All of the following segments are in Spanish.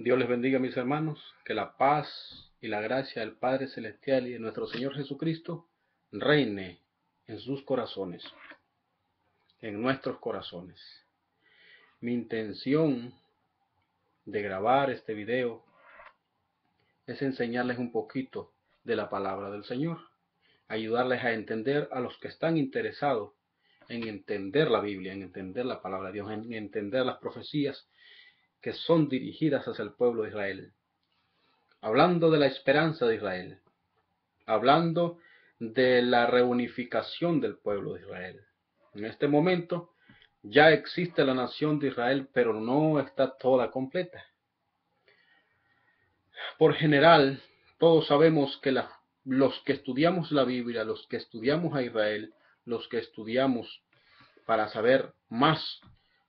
Dios les bendiga, mis hermanos, que la paz y la gracia del Padre Celestial y de nuestro Señor Jesucristo reine en sus corazones, en nuestros corazones. Mi intención de grabar este video es enseñarles un poquito de la palabra del Señor, ayudarles a entender a los que están interesados en entender la Biblia, en entender la palabra de Dios, en entender las profecías que son dirigidas hacia el pueblo de Israel. Hablando de la esperanza de Israel, hablando de la reunificación del pueblo de Israel. En este momento ya existe la nación de Israel, pero no está toda completa. Por general, todos sabemos que los que estudiamos la Biblia, los que estudiamos a Israel, los que estudiamos para saber más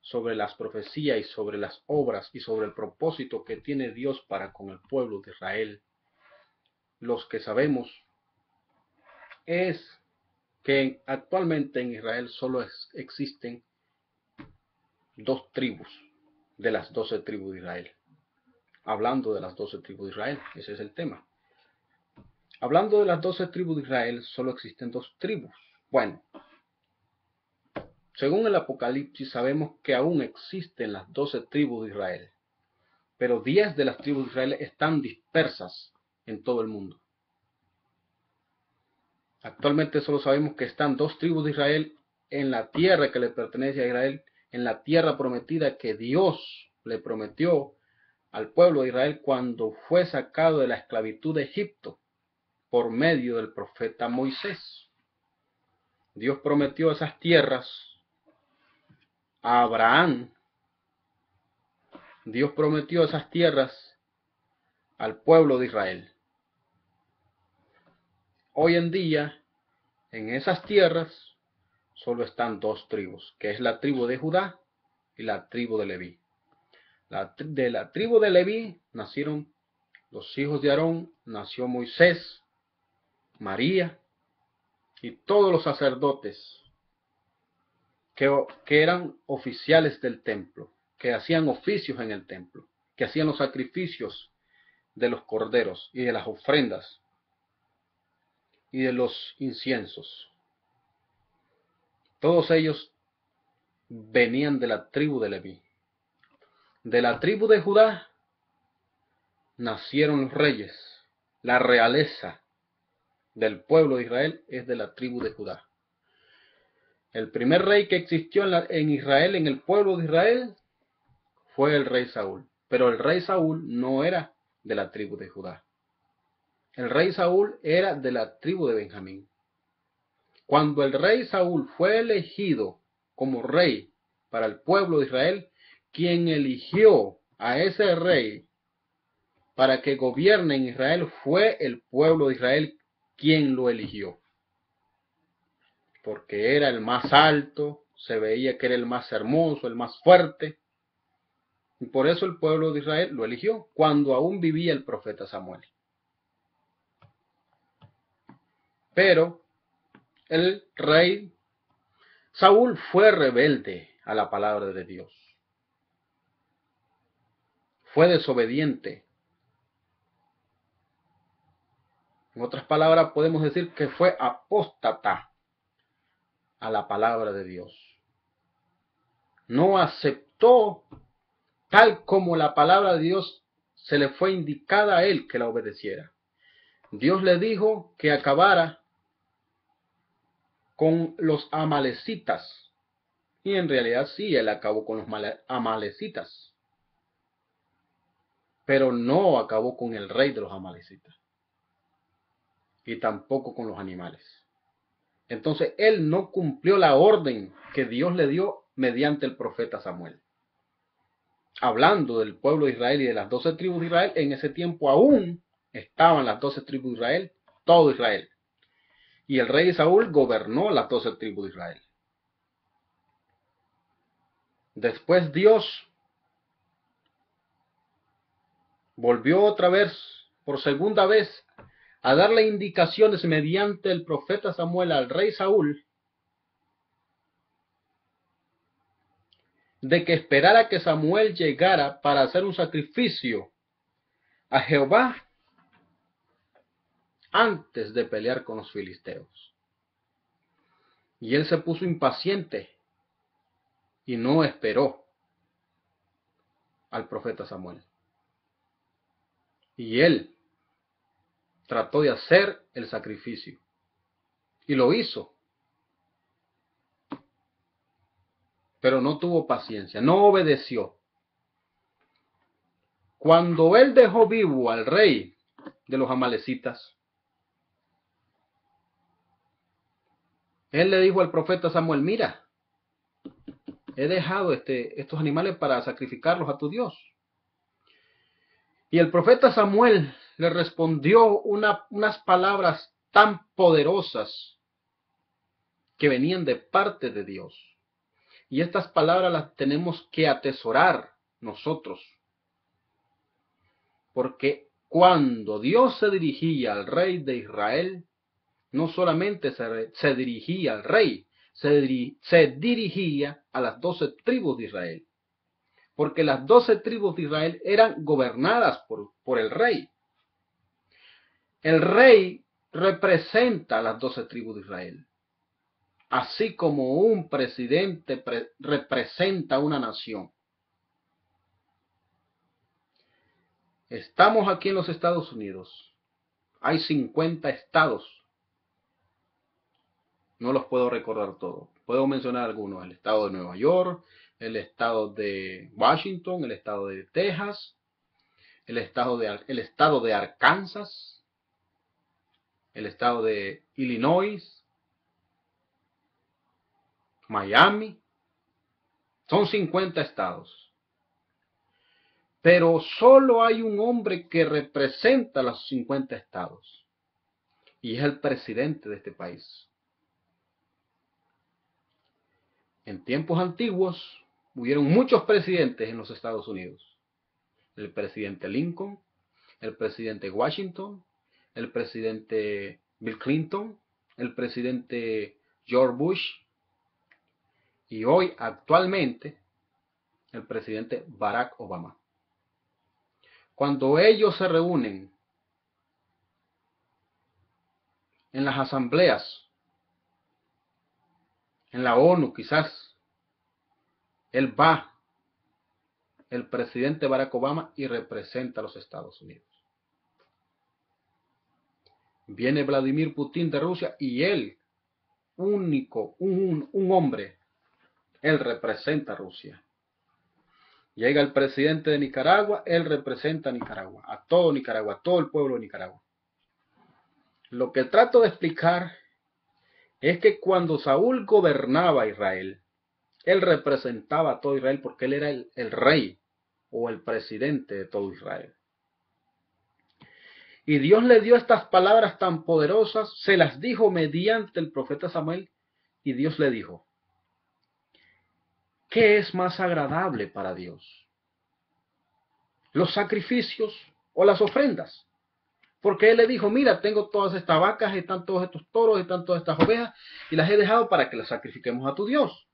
sobre las profecías y sobre las obras y sobre el propósito que tiene Dios para con el pueblo de Israel, los que sabemos es que actualmente en Israel solo existen dos tribus de las 12 tribus de Israel. Hablando de las 12 tribus de Israel, ese es el tema. Hablando de las 12 tribus de Israel, solo existen dos tribus. Bueno, según el Apocalipsis sabemos que aún existen las 12 tribus de Israel, pero 10 de las tribus de Israel están dispersas en todo el mundo. Actualmente solo sabemos que están dos tribus de Israel en la tierra que le pertenece a Israel, en la tierra prometida que Dios le prometió al pueblo de Israel cuando fue sacado de la esclavitud de Egipto por medio del profeta Moisés. Dios prometió esas tierras a Abraham. Dios prometió esas tierras al pueblo de Israel. Hoy en día, en esas tierras, solo están dos tribus, que es la tribu de Judá y la tribu de Leví. De la tribu de Leví nacieron los hijos de Aarón, nació Moisés, María y todos los sacerdotes que eran oficiales del templo, que hacían oficios en el templo, que hacían los sacrificios de los corderos y de las ofrendas y de los inciensos. Todos ellos venían de la tribu de Leví. De la tribu de Judá nacieron los reyes. La realeza del pueblo de Israel es de la tribu de Judá. El primer rey que existió en Israel, en el pueblo de Israel, fue el rey Saúl. Pero el rey Saúl no era de la tribu de Judá. El rey Saúl era de la tribu de Benjamín. Cuando el rey Saúl fue elegido como rey para el pueblo de Israel, quien eligió a ese rey para que gobierne en Israel fue el pueblo de Israel quien lo eligió. Porque era el más alto, se veía que era el más hermoso, el más fuerte. Y por eso el pueblo de Israel lo eligió, cuando aún vivía el profeta Samuel. Pero el rey Saúl fue rebelde a la palabra de Dios. Fue desobediente. En otras palabras, podemos decir que fue apóstata a la palabra de Dios. No aceptó tal como la palabra de Dios se le fue indicada a él que la obedeciera. Dios le dijo que acabara con los amalecitas. Y en realidad sí, él acabó con los amalecitas. Pero no acabó con el rey de los amalecitas. Y tampoco con los animales. Entonces él no cumplió la orden que Dios le dio mediante el profeta Samuel. Hablando del pueblo de Israel y de las 12 tribus de Israel, en ese tiempo aún estaban las 12 tribus de Israel, todo Israel. Y el rey Saúl gobernó las 12 tribus de Israel. Después Dios volvió otra vez, por segunda vez, a darle indicaciones mediante el profeta Samuel al rey Saúl, de que esperara que Samuel llegara para hacer un sacrificio a Jehová antes de pelear con los filisteos. Y él se puso impaciente y no esperó al profeta Samuel. Y él trató de hacer el sacrificio. Y lo hizo. Pero no tuvo paciencia, no obedeció. Cuando él dejó vivo al rey de los amalecitas, él le dijo al profeta Samuel, mira, he dejado estos animales para sacrificarlos a tu Dios. Y el profeta Samuel le respondió unas palabras tan poderosas que venían de parte de Dios. Y estas palabras las tenemos que atesorar nosotros. Porque cuando Dios se dirigía al rey de Israel, no solamente se dirigía al rey, se dirigía a las 12 tribus de Israel. Porque las 12 tribus de Israel eran gobernadas por el rey. El rey representa a las 12 tribus de Israel. Así como un presidente representa una nación. Estamos aquí en los Estados Unidos. Hay 50 estados. No los puedo recordar todos. Puedo mencionar algunos. El estado de Nueva York, el estado de Washington, el estado de Texas, el estado de Arkansas, el estado de Illinois, Miami. Son 50 estados. Pero solo hay un hombre que representa los 50 estados. Y es el presidente de este país. En tiempos antiguos hubieron muchos presidentes en los Estados Unidos. El presidente Lincoln, el presidente Washington, el presidente Bill Clinton, el presidente George Bush y hoy actualmente el presidente Barack Obama. Cuando ellos se reúnen en las asambleas, en la ONU quizás, él va, el presidente Barack Obama, y representa a los Estados Unidos. Viene Vladimir Putin de Rusia y él, único, un hombre, él representa a Rusia. Llega el presidente de Nicaragua, él representa a Nicaragua, a todo Nicaragua, a todo el pueblo de Nicaragua. Lo que trato de explicar es que cuando Saúl gobernaba Israel, él representaba a todo Israel porque él era el rey o el presidente de todo Israel. Y Dios le dio estas palabras tan poderosas, se las dijo mediante el profeta Samuel, y Dios le dijo, ¿qué es más agradable para Dios? ¿Los sacrificios o las ofrendas? Porque él le dijo, mira, tengo todas estas vacas, están todos estos toros, están todas estas ovejas, y las he dejado para que las sacrifiquemos a tu Dios.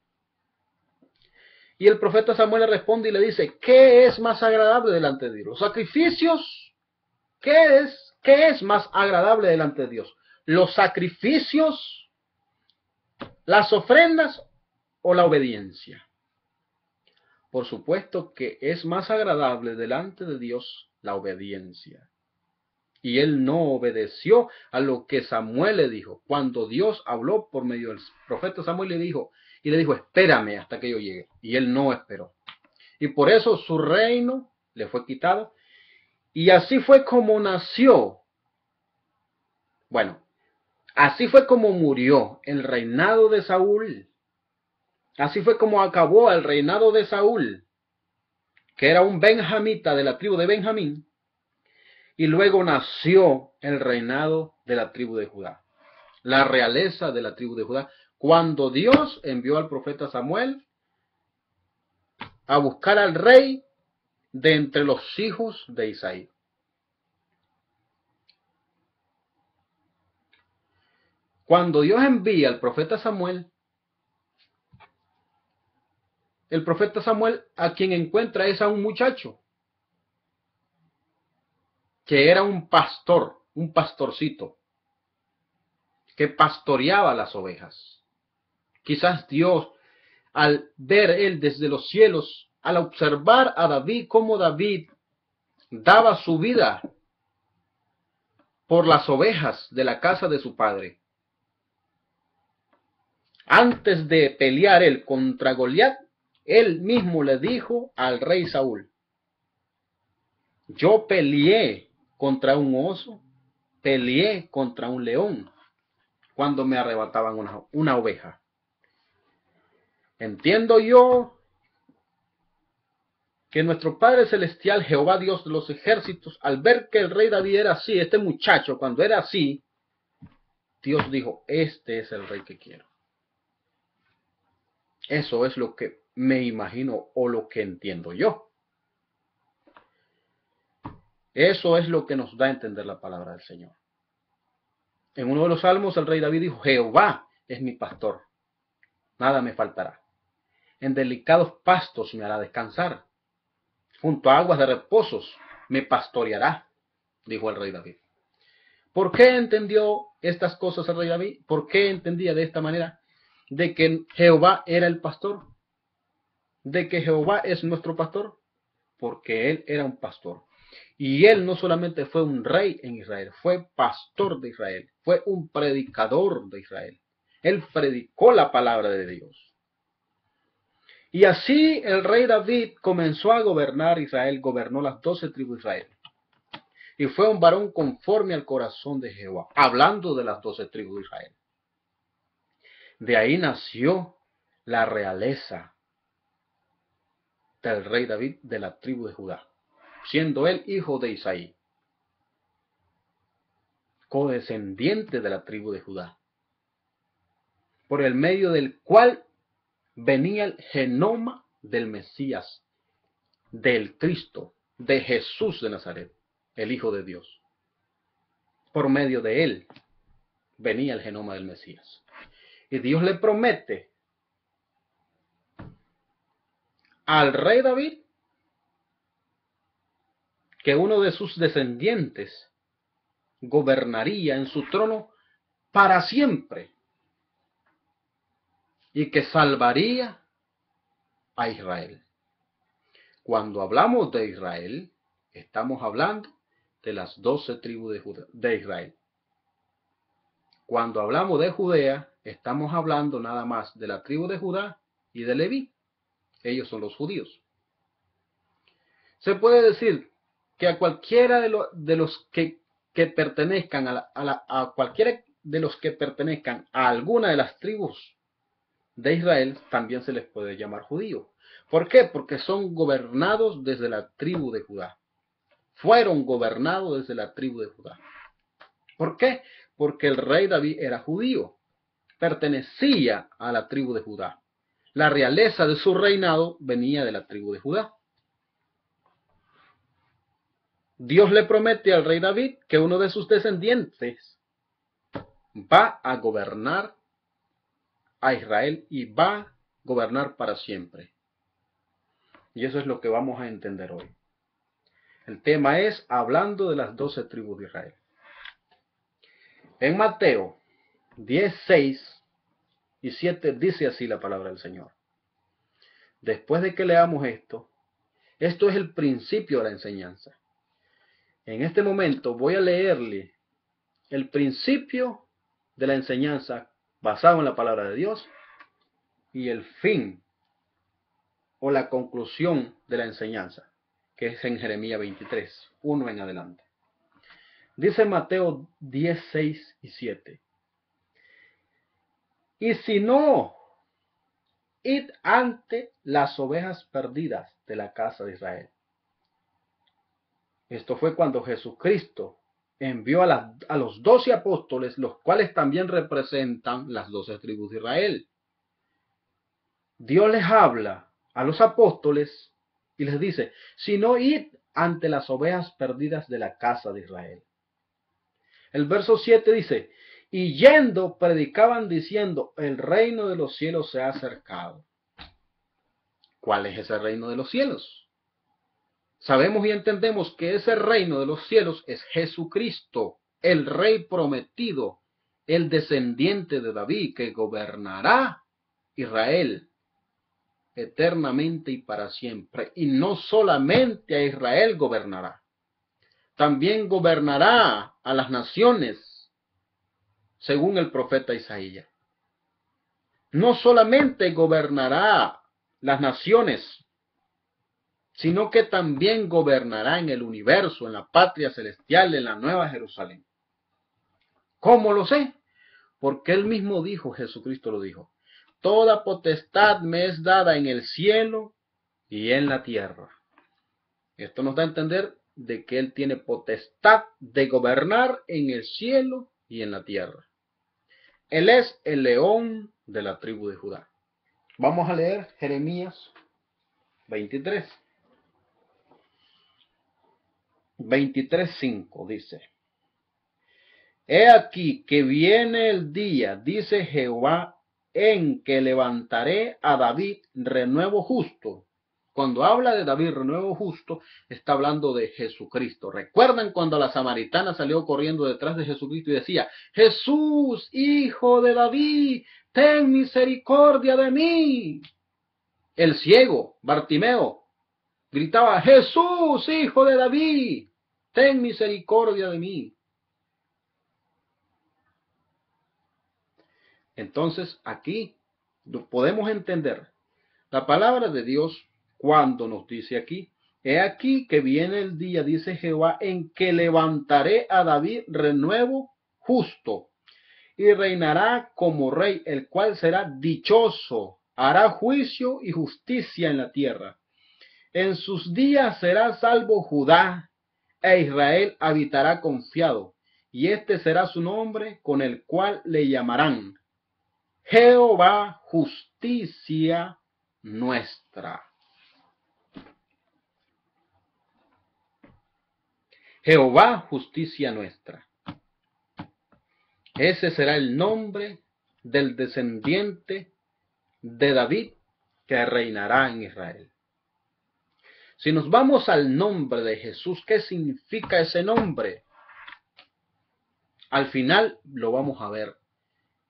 Y el profeta Samuel le responde y le dice, ¿qué es más agradable delante de Dios? ¿Los sacrificios? ¿Qué es más agradable delante de Dios? ¿Los sacrificios, las ofrendas o la obediencia? Por supuesto que es más agradable delante de Dios la obediencia. Y él no obedeció a lo que Samuel le dijo. Cuando Dios habló por medio del profeta Samuel le dijo, espérame hasta que yo llegue. Y él no esperó. Y por eso su reino le fue quitado. Y así fue como nació. Bueno, así fue como murió el reinado de Saúl. Así fue como acabó el reinado de Saúl, que era un benjamita de la tribu de Benjamín. Y luego nació el reinado de la tribu de Judá, la realeza de la tribu de Judá, cuando Dios envió al profeta Samuel a buscar al rey de entre los hijos de Isaí. Cuando Dios envía al profeta Samuel, el profeta Samuel a quien encuentra es a un muchacho. que era un pastor, un pastorcito, que pastoreaba las ovejas. Quizás Dios, al ver él desde los cielos, al observar a David, cómo David daba su vida por las ovejas de la casa de su padre, antes de pelear él contra Goliat, él mismo le dijo al rey Saúl: yo peleé contra un oso, peleé contra un león, cuando me arrebataban una oveja. Entiendo yo que nuestro Padre Celestial, Jehová Dios de los ejércitos, al ver que el rey David era así, este muchacho, cuando era así, Dios dijo: este es el rey que quiero. Eso es lo que me imagino o lo que entiendo yo. Eso es lo que nos da a entender la palabra del Señor. En uno de los salmos el rey David dijo: Jehová es mi pastor, nada me faltará. En delicados pastos me hará descansar, junto a aguas de reposos me pastoreará, dijo el rey David. ¿Por qué entendió estas cosas el rey David? ¿Por qué entendía de esta manera de que Jehová era el pastor? ¿De que Jehová es nuestro pastor? Porque él era un pastor. Y él no solamente fue un rey en Israel, fue pastor de Israel, fue un predicador de Israel. Él predicó la palabra de Dios. Y así el rey David comenzó a gobernar Israel, gobernó las 12 tribus de Israel. Y fue un varón conforme al corazón de Jehová, hablando de las 12 tribus de Israel. De ahí nació la realeza del rey David de la tribu de Judá, siendo él hijo de Isaí, codescendiente de la tribu de Judá, por el medio del cual venía el genoma del Mesías, del Cristo, de Jesús de Nazaret, el Hijo de Dios. Por medio de él venía el genoma del Mesías. Y Dios le promete al rey David que uno de sus descendientes gobernaría en su trono para siempre y que salvaría a Israel. Cuando hablamos de Israel, estamos hablando de las 12 tribus de Israel. Cuando hablamos de Judea, estamos hablando nada más de la tribu de Judá y de Leví. Ellos son los judíos. Se puede decir que a cualquiera de los que pertenezcan a cualquiera de los que pertenezcan a alguna de las tribus de Israel también se les puede llamar judío. ¿Por qué? Porque son gobernados desde la tribu de Judá. Fueron gobernados desde la tribu de Judá. ¿Por qué? Porque el rey David era judío, pertenecía a la tribu de Judá. La realeza de su reinado venía de la tribu de Judá. Dios le promete al rey David que uno de sus descendientes va a gobernar a Israel y va a gobernar para siempre. Y eso es lo que vamos a entender hoy. El tema es hablando de las 12 tribus de Israel. En Mateo 10, 6 y 7 dice así la palabra del Señor. Después de que leamos esto es el principio de la enseñanza. En este momento voy a leerle el principio de la enseñanza basado en la palabra de Dios y el fin o la conclusión de la enseñanza, que es en Jeremías 23, 1 en adelante. Dice Mateo 10, 6 y 7. Y si no, id ante las ovejas perdidas de la casa de Israel. Esto fue cuando Jesucristo envió a los 12 apóstoles, los cuales también representan las 12 tribus de Israel. Dios les habla a los apóstoles y les dice: si no, id ante las ovejas perdidas de la casa de Israel. El verso 7 dice: y yendo predicaban diciendo, el reino de los cielos se ha acercado. ¿Cuál es ese reino de los cielos? Sabemos y entendemos que ese reino de los cielos es Jesucristo, el Rey prometido, el descendiente de David, que gobernará Israel eternamente y para siempre. Y no solamente a Israel gobernará, también gobernará a las naciones, según el profeta Isaías. No solamente gobernará las naciones, sino que también gobernará en el universo, en la patria celestial, en la nueva Jerusalén. ¿Cómo lo sé? Porque él mismo dijo, Jesucristo lo dijo, toda potestad me es dada en el cielo y en la tierra. Esto nos da a entender de que él tiene potestad de gobernar en el cielo y en la tierra. Él es el león de la tribu de Judá. Vamos a leer Jeremías 23. 23:5 dice: He aquí que viene el día, dice Jehová, en que levantaré a David renuevo justo. Cuando habla de David renuevo justo, está hablando de Jesucristo. ¿Recuerdan cuando la samaritana salió corriendo detrás de Jesucristo y decía: Jesús, hijo de David, ten misericordia de mí? El ciego, Bartimeo, gritaba: Jesús, hijo de David, ten misericordia de mí. Entonces aquí podemos entender la palabra de Dios cuando nos dice aquí: he aquí que viene el día, dice Jehová, en que levantaré a David renuevo justo, y reinará como rey, el cual será dichoso, hará juicio y justicia en la tierra. En sus días será salvo Judá, e Israel habitará confiado, y este será su nombre con el cual le llamarán Jehová, justicia nuestra. Jehová, justicia nuestra. Ese será el nombre del descendiente de David que reinará en Israel. Si nos vamos al nombre de Jesús, ¿qué significa ese nombre? Al final lo vamos a ver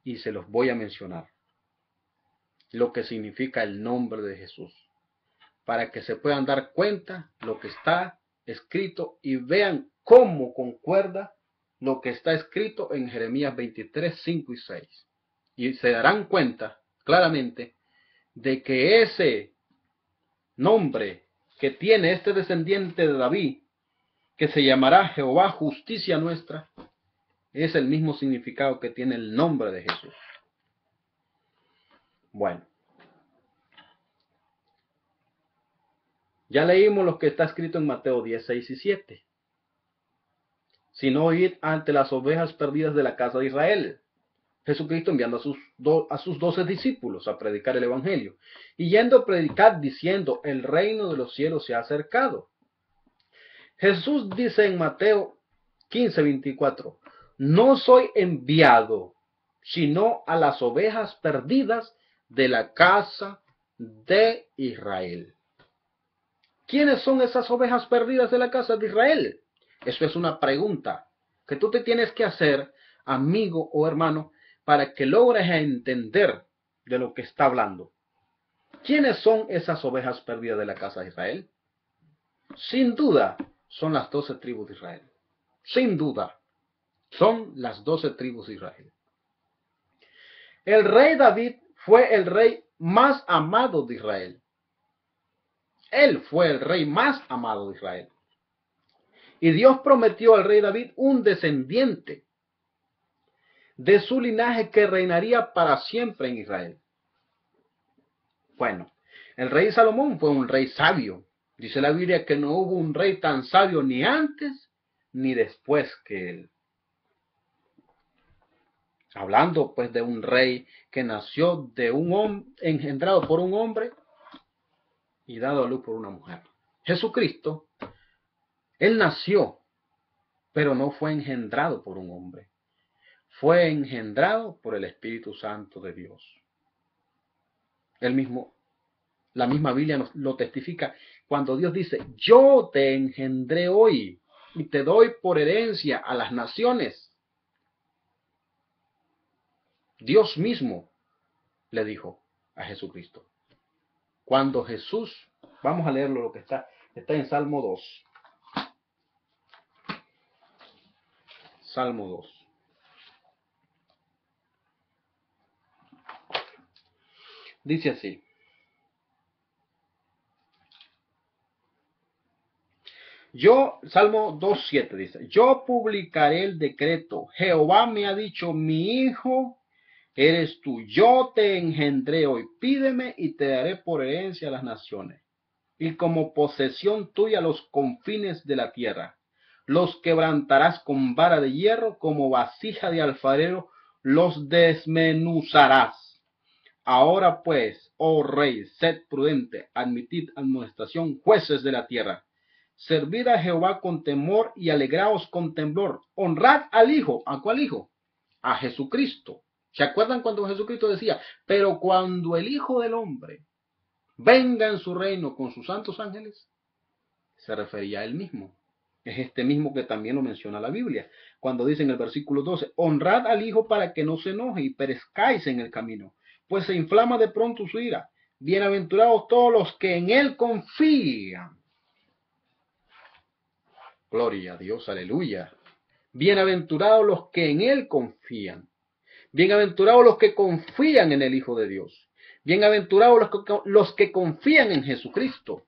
y se los voy a mencionar. Lo que significa el nombre de Jesús, para que se puedan dar cuenta lo que está escrito y vean cómo concuerda lo que está escrito en Jeremías 23, 5 y 6. Y se darán cuenta claramente de que ese nombre que tiene este descendiente de David, que se llamará Jehová, justicia nuestra, es el mismo significado que tiene el nombre de Jesús. Bueno, ya leímos lo que está escrito en Mateo 10, 6 y 7. Sino ir ante las ovejas perdidas de la casa de Israel. Jesucristo enviando a sus 12 discípulos a predicar el evangelio. Y yendo a predicar diciendo: el reino de los cielos se ha acercado. Jesús dice en Mateo 15, 24: no soy enviado sino a las ovejas perdidas de la casa de Israel. ¿Quiénes son esas ovejas perdidas de la casa de Israel? Eso es una pregunta que tú te tienes que hacer, amigo o hermano, para que logres entender de lo que está hablando. ¿Quiénes son esas ovejas perdidas de la casa de Israel? Sin duda, son las 12 tribus de Israel. Sin duda, son las 12 tribus de Israel. El rey David fue el rey más amado de Israel. Él fue el rey más amado de Israel. Y Dios prometió al rey David un descendiente de su linaje que reinaría para siempre en Israel. Bueno, el rey Salomón fue un rey sabio. Dice la Biblia que no hubo un rey tan sabio ni antes ni después que él. Hablando pues de un rey que nació de un hombre, engendrado por un hombre y dado a luz por una mujer. Jesucristo, él nació, pero no fue engendrado por un hombre. Fue engendrado por el Espíritu Santo de Dios. La misma Biblia nos lo testifica, Cuando Dios dice, yo te engendré hoy y te doy por herencia a las naciones. Dios mismo le dijo a Jesucristo. Cuando Jesús, vamos a leerlo lo que está en Salmo 2. Salmo 2. Dice así. Salmo 2:7 dice, yo publicaré el decreto, Jehová me ha dicho, mi hijo eres tú, yo te engendré hoy, pídeme y te daré por herencia a las naciones, y como posesión tuya los confines de la tierra. Los quebrantarás con vara de hierro, como vasija de alfarero, los desmenuzarás. Ahora pues, oh rey, sed prudente, admitid amonestación, jueces de la tierra. Servid a Jehová con temor y alegraos con temblor. Honrad al Hijo. ¿A cuál Hijo? A Jesucristo. ¿Se acuerdan cuando Jesucristo decía, pero cuando el Hijo del Hombre venga en su reino con sus santos ángeles? Se refería a él mismo. Es este mismo que también lo menciona la Biblia. Cuando dice en el versículo 12, honrad al Hijo para que no se enoje y perezcáis en el camino, pues se inflama de pronto su ira. Bienaventurados todos los que en él confían. Gloria a Dios, aleluya. Bienaventurados los que en él confían. Bienaventurados los que confían en el Hijo de Dios. Bienaventurados los que confían en Jesucristo.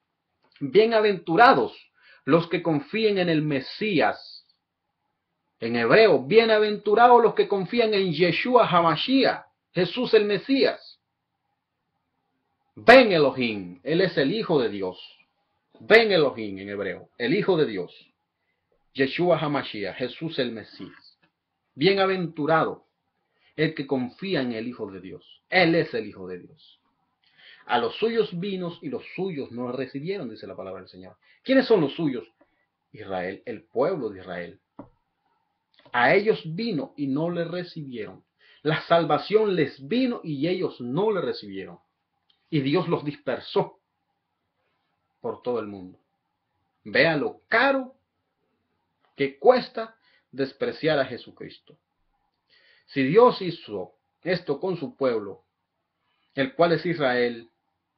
Bienaventurados los que confíen en el Mesías. En hebreo, bienaventurados los que confían en Yeshua HaMashiach, Jesús el Mesías. Ben Elohim, él es el Hijo de Dios. Ben Elohim en hebreo, el Hijo de Dios. Yeshua HaMashiach, Jesús el Mesías. Bienaventurado el que confía en el Hijo de Dios. Él es el Hijo de Dios. A los suyos vino y los suyos no recibieron, dice la palabra del Señor. ¿Quiénes son los suyos? Israel, el pueblo de Israel. A ellos vino y no le recibieron. La salvación les vino y ellos no le recibieron. Y Dios los dispersó por todo el mundo. Vea lo caro que cuesta despreciar a Jesucristo. Si Dios hizo esto con su pueblo, el cual es Israel,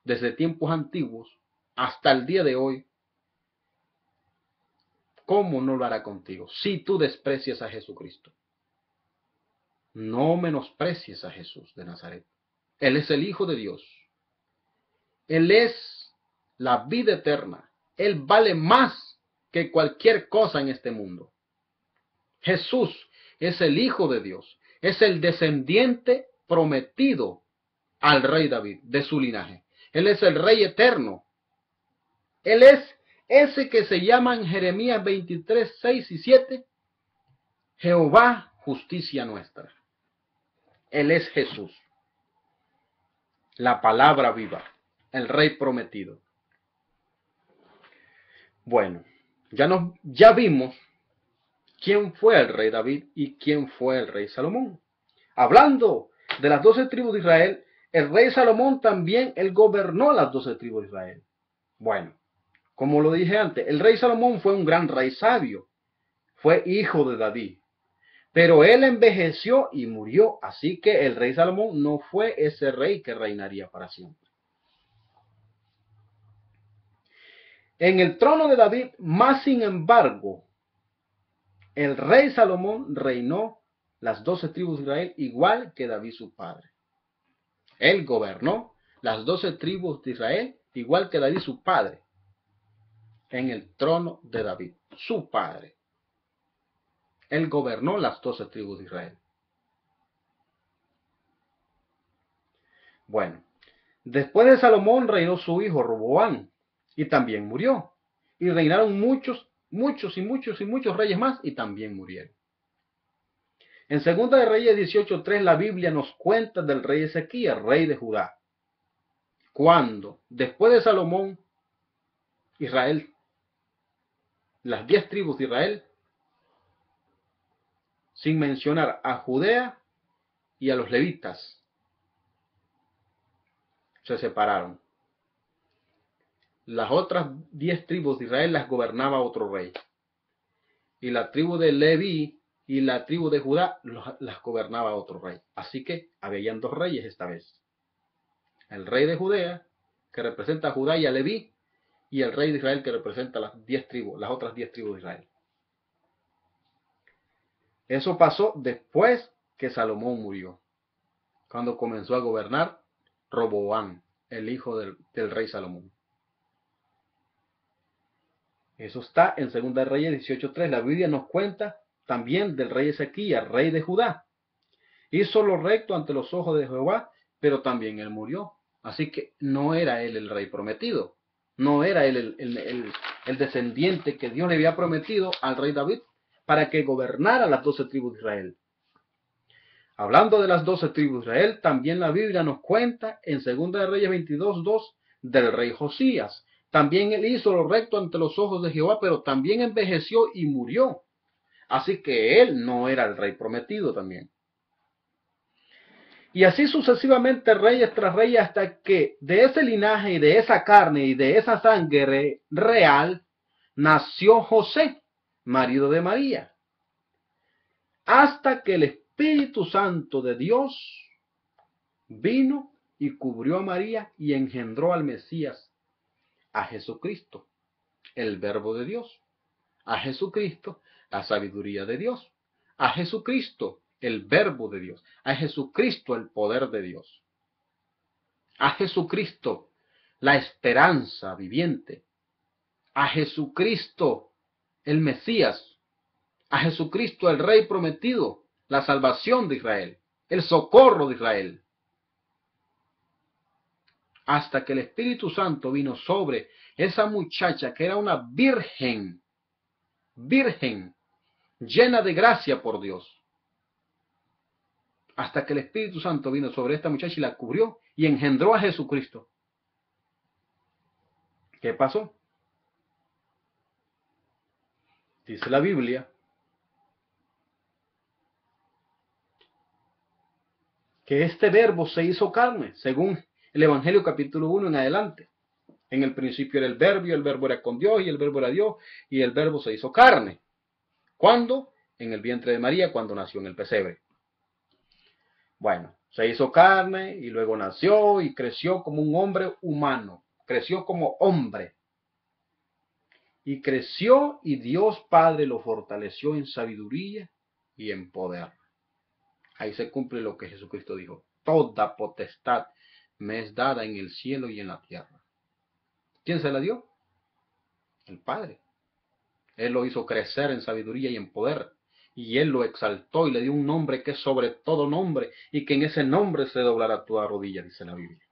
desde tiempos antiguos hasta el día de hoy, ¿cómo no lo hará contigo? Si tú desprecias a Jesucristo. No menosprecies a Jesús de Nazaret. Él es el Hijo de Dios. Él es la vida eterna. Él vale más que cualquier cosa en este mundo. Jesús es el Hijo de Dios. Es el descendiente prometido al rey David, de su linaje. Él es el Rey eterno. Él es ese que se llama en Jeremías 23, 6 y 7, Jehová, justicia nuestra. Él es Jesús, la palabra viva, el Rey prometido. Bueno, ya vimos quién fue el rey David y quién fue el rey Salomón. Hablando de las 12 tribus de Israel, el rey Salomón también, él gobernó las 12 tribus de Israel. Bueno, como lo dije antes, el rey Salomón fue un gran rey sabio, fue hijo de David, pero él envejeció y murió, así que el rey Salomón no fue ese rey que reinaría para siempre. En el trono de David, más sin embargo, el rey Salomón reinó las 12 tribus de Israel igual que David su padre. Él gobernó las 12 tribus de Israel igual que David su padre, en el trono de David, su padre. Él gobernó las 12 tribus de Israel. Bueno, después de Salomón reinó su hijo Roboam y también murió. Y reinaron muchos reyes más y también murieron. En Segunda de Reyes 18:3 la Biblia nos cuenta del rey Ezequías, rey de Judá. Cuando, después de Salomón, Israel, las 10 tribus de Israel, sin mencionar a Judea y a los levitas, se separaron. las otras 10 tribus de Israel las gobernaba otro rey. Y la tribu de Leví y la tribu de Judá las gobernaba otro rey. Así que habían 2 reyes esta vez. El rey de Judea, que representa a Judá y a Leví, y el rey de Israel, que representa las 10 tribus, las otras 10 tribus de Israel. Eso pasó después que Salomón murió, cuando comenzó a gobernar Roboam, el hijo del rey Salomón. Eso está en 2 Reyes 18:3. La Biblia nos cuenta también del rey Ezequías, rey de Judá. Hizo lo recto ante los ojos de Jehová, pero también él murió. Así que no era él el rey prometido. No era él el descendiente que Dios le había prometido al rey David para que gobernara las 12 tribus de Israel. Hablando de las 12 tribus de Israel, también la Biblia nos cuenta en 2 Reyes 22:2 del rey Josías. También él hizo lo recto ante los ojos de Jehová, pero también envejeció y murió. Así que él no era el rey prometido también. Y así sucesivamente, reyes tras reyes, hasta que de ese linaje y de esa carne y de esa sangre real nació José, marido de María. Hasta que el Espíritu Santo de Dios vino y cubrió a María y engendró al Mesías, a Jesucristo, el Verbo de Dios, a Jesucristo, la sabiduría de Dios, a Jesucristo, el Verbo de Dios, a Jesucristo, el poder de Dios, a Jesucristo, la esperanza viviente, a Jesucristo, el Mesías, a Jesucristo, el Rey prometido, la salvación de Israel, el socorro de Israel. Hasta que el Espíritu Santo vino sobre esa muchacha que era una virgen, llena de gracia por Dios. Hasta que el Espíritu Santo vino sobre esta muchacha y la cubrió y engendró a Jesucristo. ¿Qué pasó? Dice la Biblia que este verbo se hizo carne, según el Evangelio capítulo 1 en adelante. En el principio era el verbo era con Dios, y el verbo era Dios, y el verbo se hizo carne. ¿Cuándo? En el vientre de María, cuando nació en el pesebre. Bueno, se hizo carne, y luego nació, y creció como un hombre humano. Creció como hombre. Y creció, y Dios Padre lo fortaleció en sabiduría y en poder. Ahí se cumple lo que Jesucristo dijo. Toda potestad me es dada en el cielo y en la tierra. ¿Quién se la dio? El Padre. Él lo hizo crecer en sabiduría y en poder. Y Él lo exaltó y le dio un nombre que es sobre todo nombre. Y que en ese nombre se doblará toda rodilla, dice la Biblia.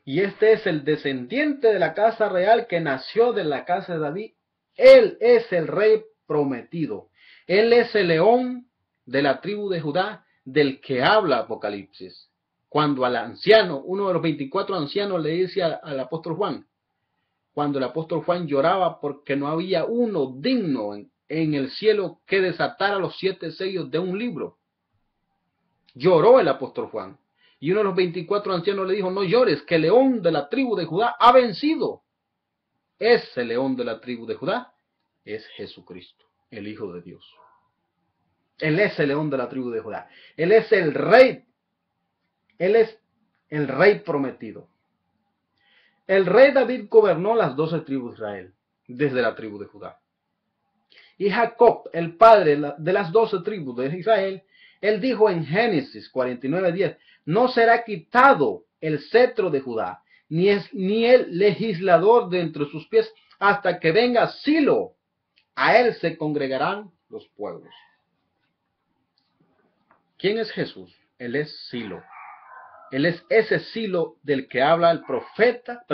Y este es el descendiente de la casa real que nació de la casa de David. Él es el rey prometido. Él es el león de la tribu de Judá del que habla Apocalipsis. Cuando al anciano, uno de los 24 ancianos, le dice al apóstol Juan, cuando el apóstol Juan lloraba porque no había uno digno en el cielo que desatara los 7 sellos de un libro. Lloró el apóstol Juan. Y uno de los 24 ancianos le dijo, no llores, que el león de la tribu de Judá ha vencido. Ese león de la tribu de Judá es Jesucristo, el Hijo de Dios. Él es el león de la tribu de Judá. Él es el rey. Él es el rey prometido. El rey David gobernó las 12 tribus de Israel, desde la tribu de Judá. Y Jacob, el padre de las 12 tribus de Israel, él dijo en Génesis 49:10, no será quitado el cetro de Judá, ni el legislador de entre sus pies, hasta que venga Silo. A él se congregarán los pueblos. ¿Quién es Jesús? Él es Silo. Él es ese Silo del que habla el profeta,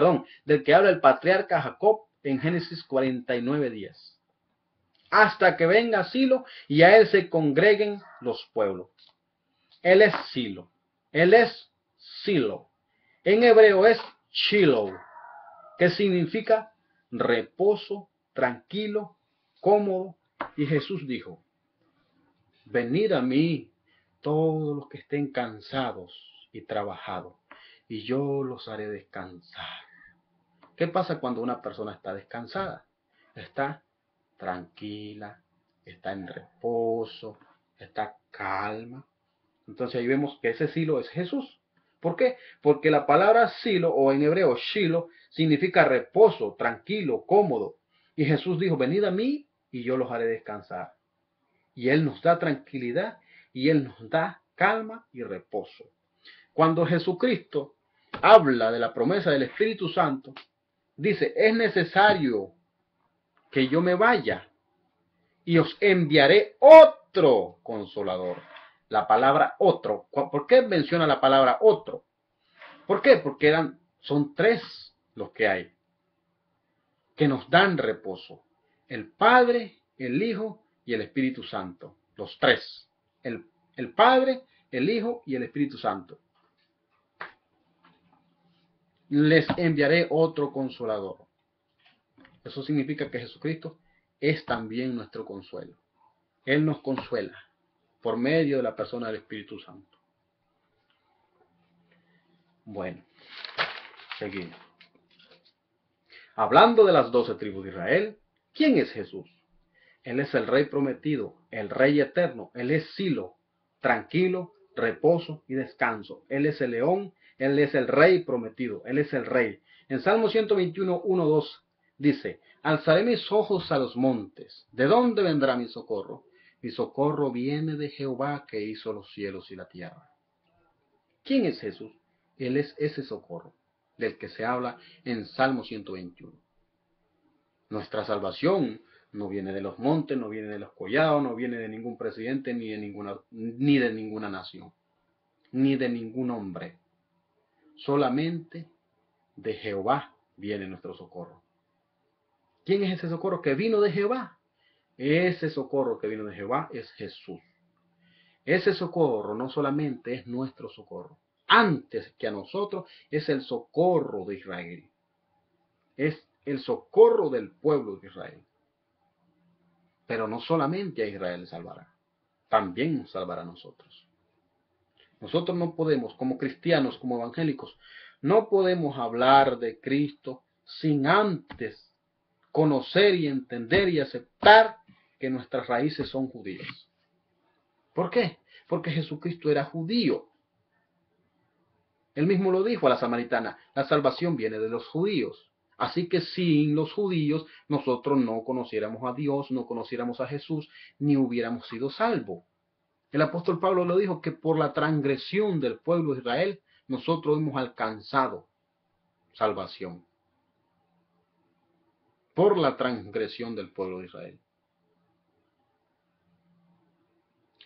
del que habla el patriarca Jacob en Génesis 49:10. Hasta que venga Silo y a él se congreguen los pueblos. Él es Silo. Él es Silo. En hebreo es Shiloh, que significa reposo, tranquilo, cómodo. Y Jesús dijo, venid a mí todos los que estén cansados y trabajados, y yo los haré descansar. ¿Qué pasa cuando una persona está descansada? Está tranquila, está en reposo, está calma. Entonces ahí vemos que ese silo es Jesús. ¿Por qué? Porque la palabra silo, o en hebreo shilo, significa reposo, tranquilo, cómodo. Y Jesús dijo, venid a mí y yo los haré descansar. Y Él nos da tranquilidad y Él nos da calma y reposo. Cuando Jesucristo habla de la promesa del Espíritu Santo, dice, es necesario que yo me vaya y os enviaré otro consolador. La palabra otro. ¿Por qué menciona la palabra otro? ¿Por qué? Porque son tres los que hay, que nos dan reposo. El Padre, el Hijo y el Espíritu Santo. Los tres. El Padre, el Hijo y el Espíritu Santo. Les enviaré otro consolador. Eso significa que Jesucristo es también nuestro consuelo. Él nos consuela por medio de la persona del Espíritu Santo. Bueno, seguimos. Hablando de las 12 tribus de Israel, ¿quién es Jesús? Él es el Rey prometido, el Rey eterno. Él es silo, tranquilo, reposo y descanso. Él es el león, Él es el Rey prometido, Él es el Rey. En Salmo 121, 1, 2 dice, alzaré mis ojos a los montes. ¿De dónde vendrá mi socorro? Mi socorro viene de Jehová que hizo los cielos y la tierra. ¿Quién es Jesús? Él es ese socorro del que se habla en Salmo 121. Nuestra salvación no viene de los montes, no viene de los collados, no viene de ningún presidente, ni de ninguna nación, ni de ningún hombre. Solamente de Jehová viene nuestro socorro. ¿Quién es ese socorro que vino de Jehová? Ese socorro que vino de Jehová es Jesús. Ese socorro no solamente es nuestro socorro, antes que a nosotros es el socorro de Israel. Es el socorro del pueblo de Israel. Pero no solamente a Israel salvará, también nos salvará a nosotros. Nosotros no podemos, como cristianos, como evangélicos, no podemos hablar de Cristo sin antes conocer y entender y aceptar que nuestras raíces son judías. ¿Por qué? Porque Jesucristo era judío. Él mismo lo dijo a la samaritana, la salvación viene de los judíos. Así que sin los judíos nosotros no conociéramos a Dios, no conociéramos a Jesús, ni hubiéramos sido salvos. El apóstol Pablo lo dijo que por la transgresión del pueblo de Israel nosotros hemos alcanzado salvación. Por la transgresión del pueblo de Israel.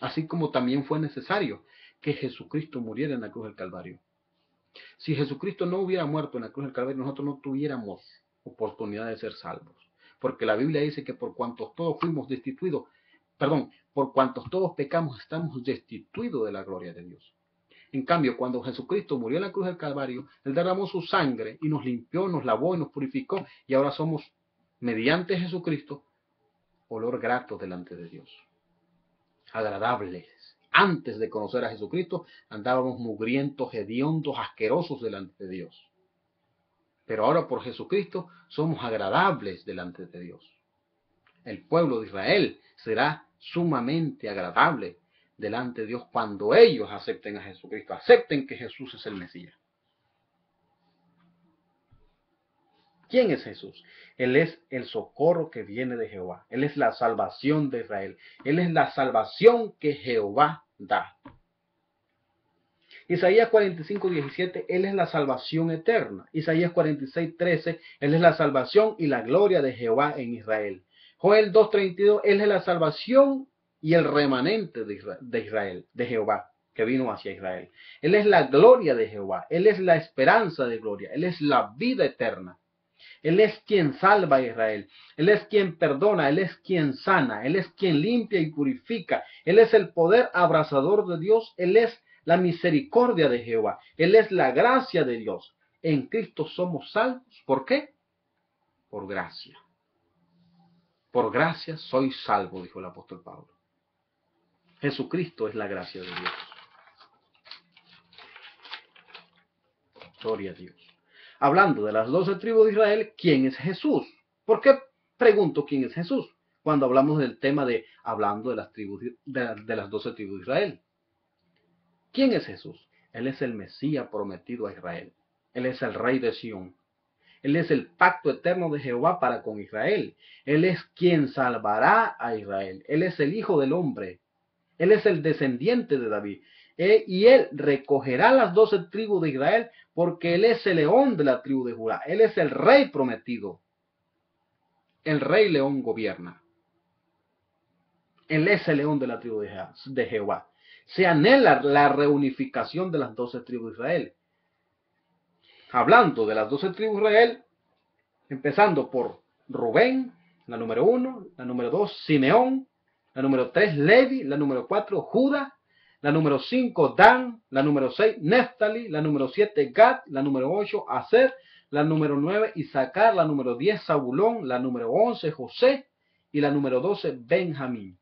Así como también fue necesario que Jesucristo muriera en la cruz del Calvario. Si Jesucristo no hubiera muerto en la cruz del Calvario, nosotros no tuviéramos oportunidad de ser salvos. Porque la Biblia dice que por cuantos todos fuimos destituidos, por cuantos todos pecamos, estamos destituidos de la gloria de Dios. En cambio, cuando Jesucristo murió en la cruz del Calvario, Él derramó su sangre y nos limpió, nos lavó y nos purificó. Y ahora somos, mediante Jesucristo, olor grato delante de Dios. Agradables. Antes de conocer a Jesucristo, andábamos mugrientos, hediondos, asquerosos delante de Dios. Pero ahora por Jesucristo somos agradables delante de Dios. El pueblo de Israel será sumamente agradable delante de Dios cuando ellos acepten a Jesucristo, acepten que Jesús es el Mesías. ¿Quién es Jesús? Él es el socorro que viene de Jehová. Él es la salvación de Israel. Él es la salvación que Jehová da. Isaías 45:17, Él es la salvación eterna. Isaías 46:13, Él es la salvación y la gloria de Jehová en Israel. Joel 2:32, Él es la salvación y el remanente de Israel, de Jehová, que vino hacia Israel. Él es la gloria de Jehová. Él es la esperanza de gloria. Él es la vida eterna. Él es quien salva a Israel. Él es quien perdona. Él es quien sana. Él es quien limpia y purifica. Él es el poder abrasador de Dios. Él es la misericordia de Jehová. Él es la gracia de Dios. En Cristo somos salvos. ¿Por qué? Por gracia. Por gracia soy salvo, dijo el apóstol Pablo. Jesucristo es la gracia de Dios. Gloria a Dios. Hablando de las 12 tribus de Israel, ¿quién es Jesús? ¿Por qué pregunto quién es Jesús? Cuando hablamos del tema de hablando de las tribus de las 12 tribus de Israel. ¿Quién es Jesús? Él es el Mesías prometido a Israel. Él es el Rey de Sión. Él es el pacto eterno de Jehová para con Israel. Él es quien salvará a Israel. Él es el Hijo del Hombre. Él es el descendiente de David. Y él recogerá las 12 tribus de Israel porque él es el león de la tribu de Judá. Él es el rey prometido. El rey león gobierna. Él es el león de la tribu de Jehová. Se anhela la reunificación de las 12 tribus de Israel. Hablando de las 12 tribus de Israel, empezando por Rubén, la número 1, la número 2, Simeón, la número 3, Levi, la número 4, Judá, la número 5, Dan, la número 6, Neftali, la número 7, Gad, la número 8, Aser, la número 9, Isaacar, la número 10, Zabulón, la número 11, José y la número 12, Benjamín.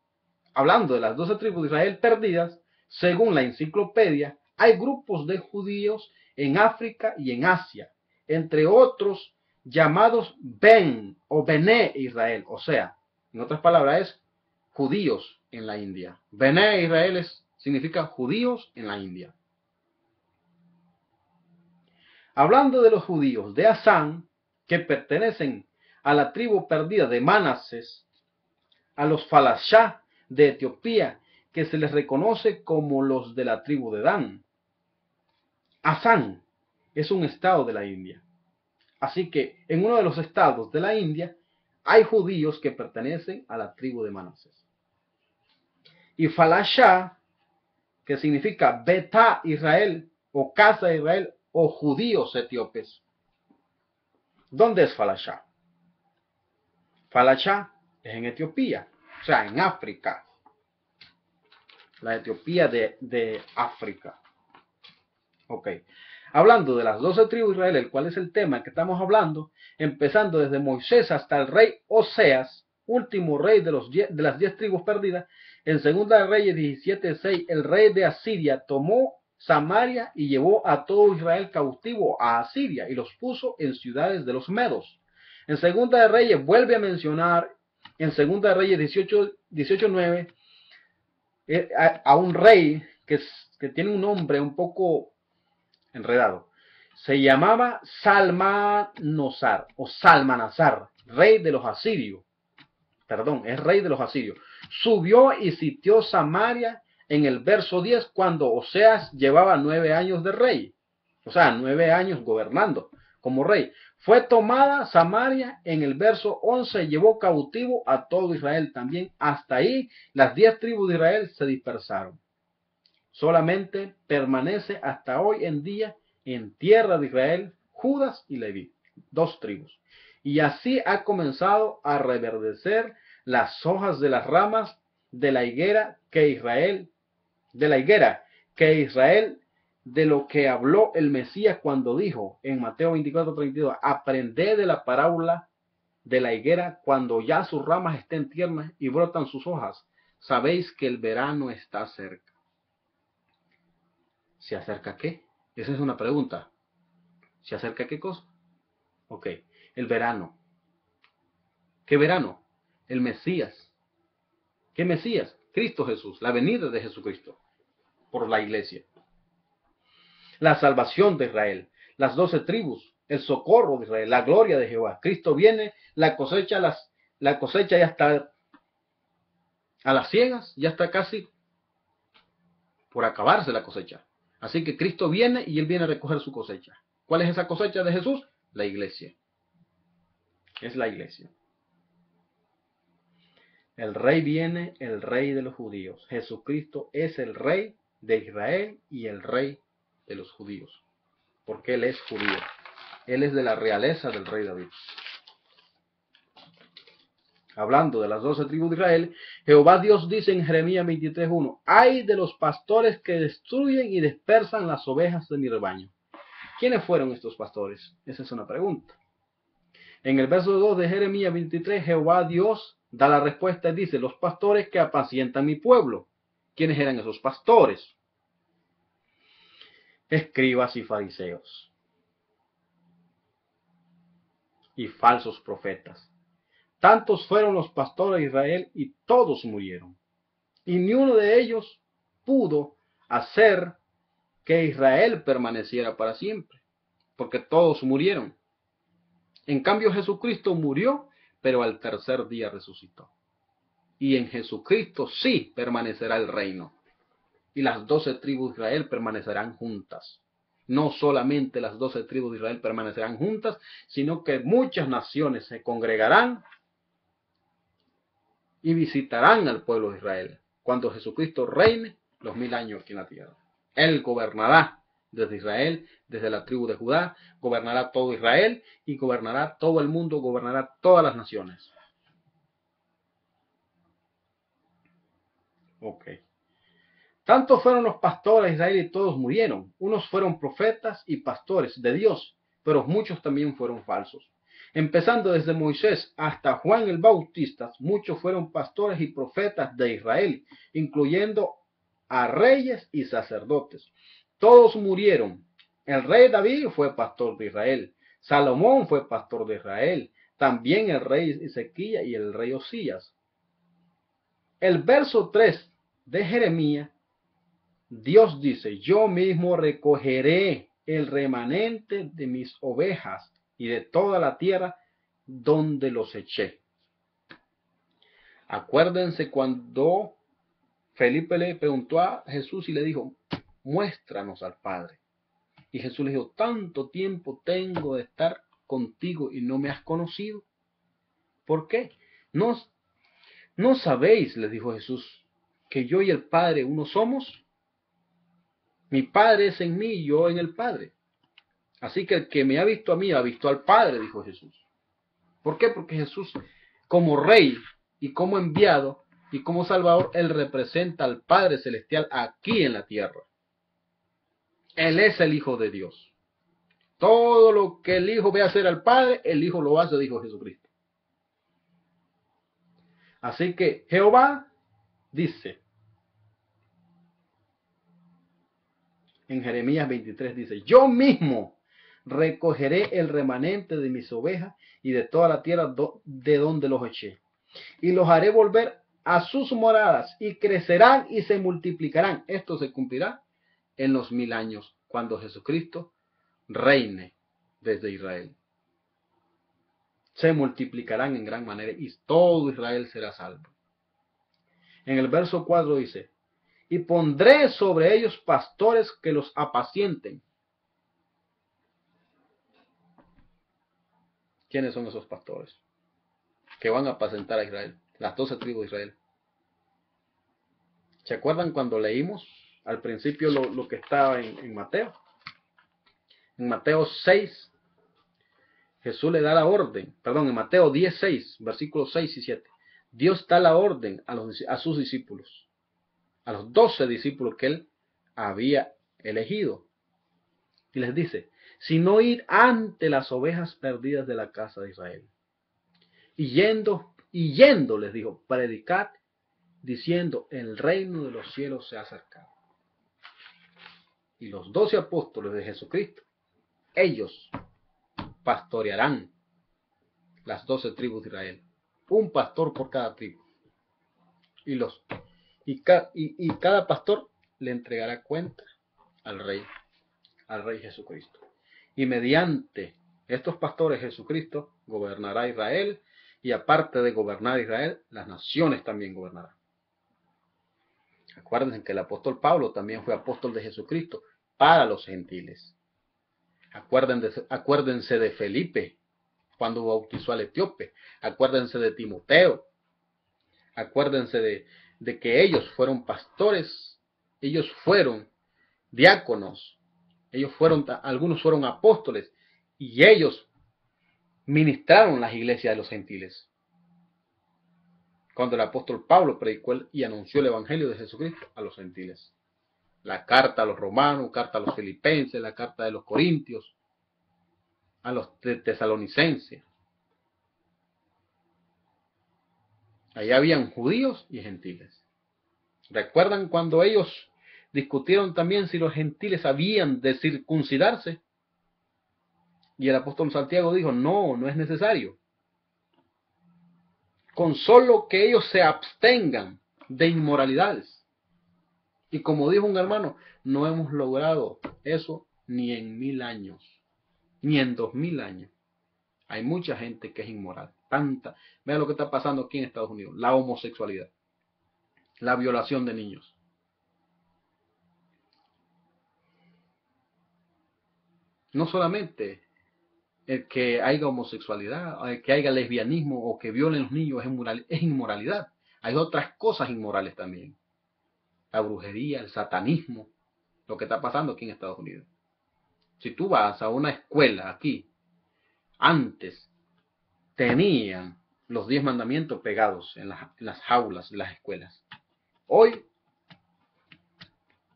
Hablando de las 12 tribus de Israel perdidas, según la enciclopedia, hay grupos de judíos en África y en Asia, entre otros llamados Ben o Bené Israel, o sea, en otras palabras es judíos en la India. Bené Israel significa judíos en la India. Hablando de los judíos de Asán, que pertenecen a la tribu perdida de Manasés, a los Falashá de Etiopía, que se les reconoce como los de la tribu de Dan. Asán es un estado de la India. Así que en uno de los estados de la India hay judíos que pertenecen a la tribu de Manasés. Y Falashá, que significa Betá Israel, o casa de Israel, o judíos etíopes. ¿Dónde es Falashá? Falashá es en Etiopía, o sea, en África. La Etiopía de África. Ok. Hablando de las 12 tribus de Israel, el cual es el tema que estamos hablando, empezando desde Moisés hasta el rey Oseas, último rey de las 10 tribus perdidas. En Segunda de Reyes 17:6, el rey de Asiria tomó Samaria y llevó a todo Israel cautivo a Asiria y los puso en ciudades de los medos. En Segunda de Reyes vuelve a mencionar, en Segunda de Reyes 18:9, a un rey que tiene un nombre un poco enredado. Se llamaba Salmanasar o Salmanasar, rey de los asirios. Perdón, es rey de los asirios. Subió y sitió Samaria en el verso 10 cuando Oseas llevaba 9 años de rey. O sea, 9 años gobernando como rey. Fue tomada Samaria en el verso 11, llevó cautivo a todo Israel también. Hasta ahí las 10 tribus de Israel se dispersaron. Solamente permanece hasta hoy en día en tierra de Israel Judas y Leví, 2 tribus. Y así ha comenzado a reverdecer las hojas de las ramas de la higuera que Israel, de lo que habló el Mesías cuando dijo en Mateo 24:32, aprended de la parábola de la higuera cuando ya sus ramas estén tiernas y brotan sus hojas. Sabéis que el verano está cerca. ¿Se acerca qué? Esa es una pregunta. ¿Se acerca qué cosa? Ok, el verano. ¿Qué verano? El Mesías. ¿Qué Mesías? Cristo Jesús, la venida de Jesucristo por la iglesia. La salvación de Israel, las 12 tribus, el socorro de Israel, la gloria de Jehová. Cristo viene, la cosecha ya está a las ciegas, ya está casi por acabarse la cosecha. Así que Cristo viene y Él viene a recoger su cosecha. ¿Cuál es esa cosecha de Jesús? La iglesia. Es la iglesia. El rey viene, el rey de los judíos. Jesucristo es el rey de Israel y el rey de los judíos. Porque Él es judío. Él es de la realeza del rey David. Hablando de las 12 tribus de Israel, Jehová Dios dice en Jeremías 23:1, ay de los pastores que destruyen y dispersan las ovejas de mi rebaño. ¿Quiénes fueron estos pastores? Esa es una pregunta. En el verso 2 de Jeremías 23, Jehová Dios da la respuesta y dice, los pastores que apacientan mi pueblo. ¿Quiénes eran esos pastores? Escribas y fariseos. y falsos profetas. Tantos fueron los pastores de Israel y todos murieron. Y ni uno de ellos pudo hacer que Israel permaneciera para siempre, porque todos murieron. En cambio, Jesucristo murió, pero al tercer día resucitó. Y en Jesucristo sí permanecerá el reino. Y las 12 tribus de Israel permanecerán juntas. No solamente las 12 tribus de Israel permanecerán juntas, sino que muchas naciones se congregarán y visitarán al pueblo de Israel cuando Jesucristo reine los 1000 años aquí en la tierra. Él gobernará desde Israel, desde la tribu de Judá, gobernará todo Israel y gobernará todo el mundo, gobernará todas las naciones. Ok. Tantos fueron los pastores de Israel y todos murieron. Unos fueron profetas y pastores de Dios, pero muchos también fueron falsos. Empezando desde Moisés hasta Juan el Bautista, muchos fueron pastores y profetas de Israel, incluyendo a reyes y sacerdotes. Todos murieron. El rey David fue pastor de Israel. Salomón fue pastor de Israel. También el rey Ezequías y el rey Osías. El verso 3 de Jeremías, Dios dice: yo mismo recogeré el remanente de mis ovejas y de toda la tierra donde los eché. Acuérdense cuando Felipe le preguntó a Jesús y le dijo: muéstranos al Padre. Y Jesús le dijo: tanto tiempo tengo de estar contigo y no me has conocido. ¿Por qué? ¿No sabéis, les dijo Jesús, que yo y el Padre uno somos? Mi Padre es en mí y yo en el Padre. Así que el que me ha visto a mí ha visto al Padre, dijo Jesús. ¿Por qué? Porque Jesús, como Rey y como enviado y como Salvador, Él representa al Padre Celestial aquí en la tierra. Él es el Hijo de Dios. Todo lo que el Hijo ve hacer al Padre, el Hijo lo hace, dijo Jesucristo. Así que Jehová dice, en Jeremías 23 dice: yo mismo recogeré el remanente de mis ovejas y de toda la tierra de donde los eché, y los haré volver a sus moradas, y crecerán y se multiplicarán. Esto se cumplirá en los 1000 años, cuando Jesucristo reine desde Israel. Se multiplicarán en gran manera y todo Israel será salvo. En el verso 4 dice: y pondré sobre ellos pastores que los apacienten. ¿Quiénes son esos pastores que van a apacentar a Israel? Las 12 tribus de Israel. ¿Se acuerdan cuando leímos al principio lo que estaba en Mateo? En Mateo 6, Jesús le da la orden, en Mateo 16, versículos 6 y 7. Dios da la orden a sus discípulos, a los 12 discípulos que Él había elegido. Y les dice: sino ir ante las ovejas perdidas de la casa de Israel. Y yendo, les dijo: predicad, diciendo: el reino de los cielos se ha acercado. Y los 12 apóstoles de Jesucristo, ellos pastorearán las 12 tribus de Israel. Un pastor por cada tribu. Y cada pastor le entregará cuenta al Rey Jesucristo. Y mediante estos pastores, Jesucristo gobernará Israel, y aparte de gobernar Israel, las naciones también gobernarán. Acuérdense que el apóstol Pablo también fue apóstol de Jesucristo para los gentiles. Acuérdense de Felipe cuando bautizó al etíope. Acuérdense de Timoteo. Acuérdense de que ellos fueron pastores, ellos fueron diáconos, algunos fueron apóstoles, y ellos ministraron las iglesias de los gentiles. Cuando el apóstol Pablo predicó y anunció el evangelio de Jesucristo a los gentiles. La carta a los romanos, carta a los filipenses, la carta de los corintios, a los tesalonicenses. Allá habían judíos y gentiles. ¿Recuerdan cuando ellos discutieron también si los gentiles habían de circuncidarse? Y el apóstol Santiago dijo, no, no es necesario. Con solo que ellos se abstengan de inmoralidades. Y como dijo un hermano, no hemos logrado eso ni en 1000 años, ni en 2000 años. Hay mucha gente que es inmoral. Tanta. Vea lo que está pasando aquí en Estados Unidos. La homosexualidad. La violación de niños. No solamente el que haya homosexualidad, el que haya lesbianismo o que violen los niños es inmoralidad. Hay otras cosas inmorales también. La brujería, el satanismo, lo que está pasando aquí en Estados Unidos. Si tú vas a una escuela aquí, antes tenían los 10 mandamientos pegados en las jaulas de las escuelas. Hoy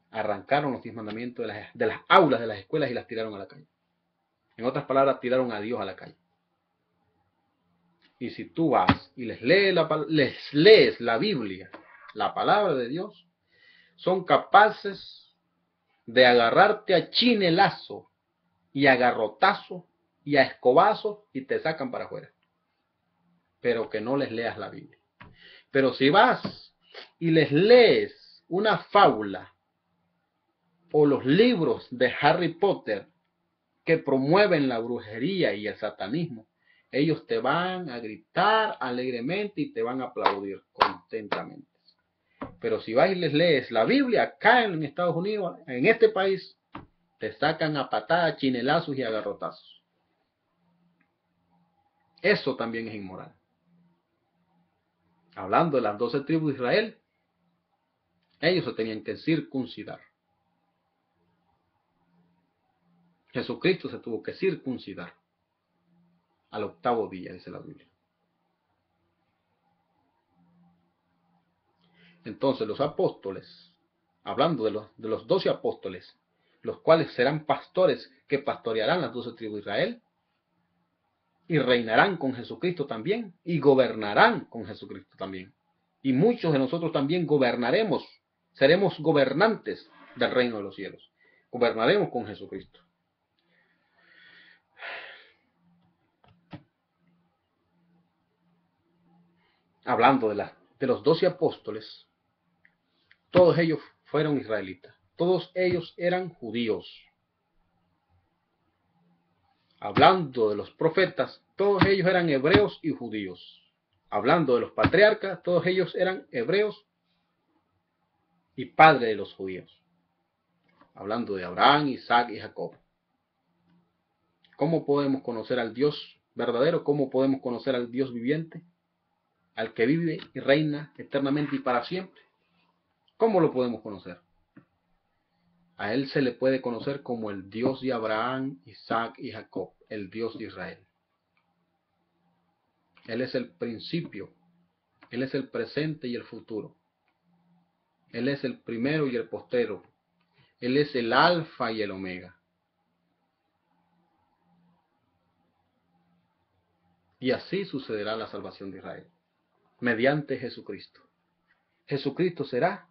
arrancaron los 10 mandamientos de las aulas de las escuelas y las tiraron a la calle. En otras palabras, tiraron a Dios a la calle. Y si tú vas y les lees la Biblia, la palabra de Dios, son capaces de agarrarte a chinelazo y a garrotazo y a escobazo y te sacan para afuera. Pero que no les leas la Biblia. Pero si vas y les lees una fábula o los libros de Harry Potter que promueven la brujería y el satanismo, ellos te van a gritar alegremente y te van a aplaudir contentamente. Pero si vas y les lees la Biblia acá en Estados Unidos, en este país, te sacan a patadas, chinelazos y a garrotazos. Eso también es inmoral. Hablando de las 12 tribus de Israel, ellos se tenían que circuncidar. Jesucristo se tuvo que circuncidar al 8º día, dice la Biblia. Entonces los apóstoles, hablando de los 12 apóstoles, los cuales serán pastores que pastorearán las 12 tribus de Israel, y reinarán con Jesucristo también, y gobernarán con Jesucristo también. Y muchos de nosotros también gobernaremos, seremos gobernantes del reino de los cielos. Gobernaremos con Jesucristo. Hablando de los 12 apóstoles, todos ellos fueron israelitas. Todos ellos eran judíos. Hablando de los profetas, todos ellos eran hebreos y judíos. Hablando de los patriarcas, todos ellos eran hebreos y padres de los judíos. Hablando de Abraham, Isaac y Jacob. ¿Cómo podemos conocer al Dios verdadero? ¿Cómo podemos conocer al Dios viviente? Al que vive y reina eternamente y para siempre. ¿Cómo lo podemos conocer? A él se le puede conocer como el Dios de Abraham, Isaac y Jacob, el Dios de Israel. Él es el principio, Él es el presente y el futuro. Él es el primero y el postero. Él es el alfa y el omega. Y así sucederá la salvación de Israel, mediante Jesucristo. Jesucristo será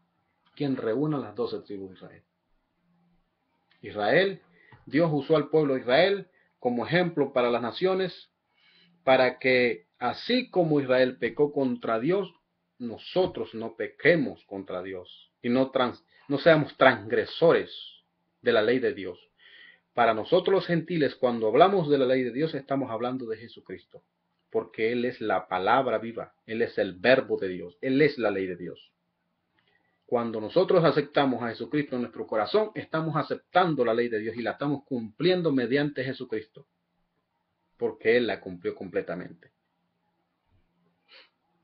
quien reúna las 12 tribus de Israel. Israel, Dios usó al pueblo de Israel como ejemplo para las naciones, para que así como Israel pecó contra Dios, nosotros no pequemos contra Dios y no seamos transgresores de la ley de Dios. Para nosotros los gentiles, cuando hablamos de la ley de Dios, estamos hablando de Jesucristo, porque Él es la palabra viva, Él es el verbo de Dios, Él es la ley de Dios. Cuando nosotros aceptamos a Jesucristo en nuestro corazón, estamos aceptando la ley de Dios y la estamos cumpliendo mediante Jesucristo, porque Él la cumplió completamente.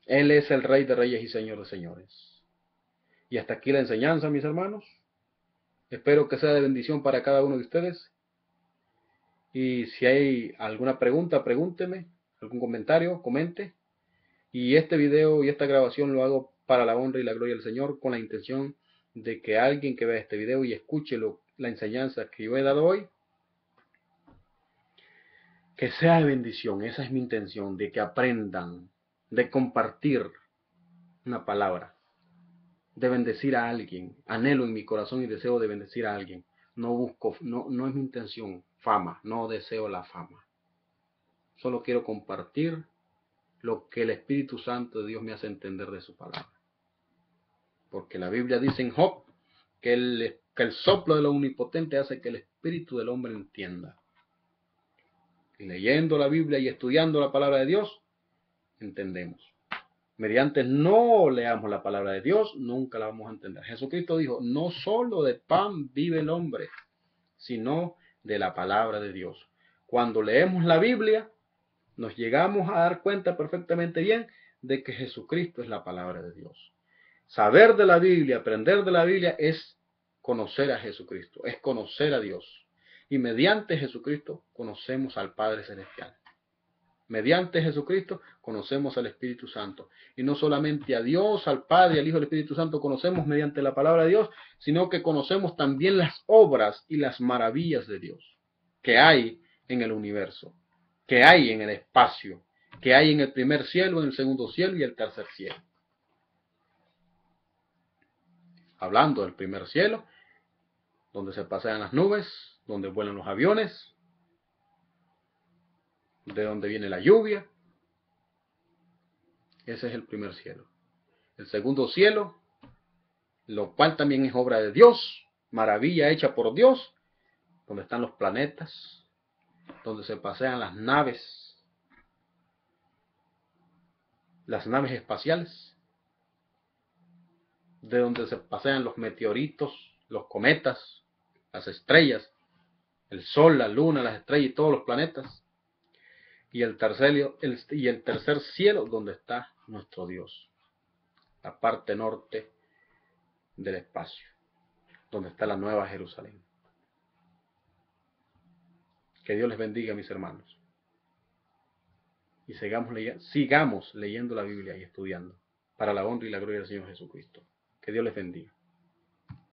Él es el Rey de Reyes y Señor de Señores. Y hasta aquí la enseñanza, mis hermanos. Espero que sea de bendición para cada uno de ustedes. Y si hay alguna pregunta, pregúnteme. Algún comentario, comente. Y este video y esta grabación lo hago para la honra y la gloria del Señor, con la intención de que alguien que vea este video y escuche la enseñanza que yo he dado hoy, que sea de bendición. Esa es mi intención, de que aprendan, de compartir una palabra, de bendecir a alguien. Anhelo en mi corazón y deseo de bendecir a alguien. No es mi intención fama, no deseo la fama. Solo quiero compartir lo que el Espíritu Santo de Dios me hace entender de su palabra. Porque la Biblia dice en Job que el soplo de lo omnipotente hace que el espíritu del hombre entienda. Y leyendo la Biblia y estudiando la palabra de Dios, entendemos. Mediante no leamos la palabra de Dios, nunca la vamos a entender. Jesucristo dijo, no solo de pan vive el hombre, sino de la palabra de Dios. Cuando leemos la Biblia, nos llegamos a dar cuenta perfectamente bien de que Jesucristo es la palabra de Dios. Saber de la Biblia, aprender de la Biblia es conocer a Jesucristo, es conocer a Dios. Y mediante Jesucristo conocemos al Padre Celestial. Mediante Jesucristo conocemos al Espíritu Santo. Y no solamente a Dios, al Padre, al Hijo y al Espíritu Santo conocemos mediante la palabra de Dios, sino que conocemos también las obras y las maravillas de Dios que hay en el universo, que hay en el espacio, que hay en el primer cielo, en el segundo cielo y el tercer cielo. Hablando del primer cielo, donde se pasean las nubes, donde vuelan los aviones, de donde viene la lluvia. Ese es el primer cielo. El segundo cielo, lo cual también es obra de Dios, maravilla hecha por Dios, donde están los planetas, donde se pasean las naves espaciales, de donde se pasean los meteoritos, los cometas, las estrellas, el sol, la luna, las estrellas y todos los planetas. Y el tercer cielo, donde está nuestro Dios, la parte norte del espacio, donde está la Nueva Jerusalén. Que Dios les bendiga, mis hermanos. Y sigamos leyendo la Biblia y estudiando, para la honra y la gloria del Señor Jesucristo. Que Dios les bendiga.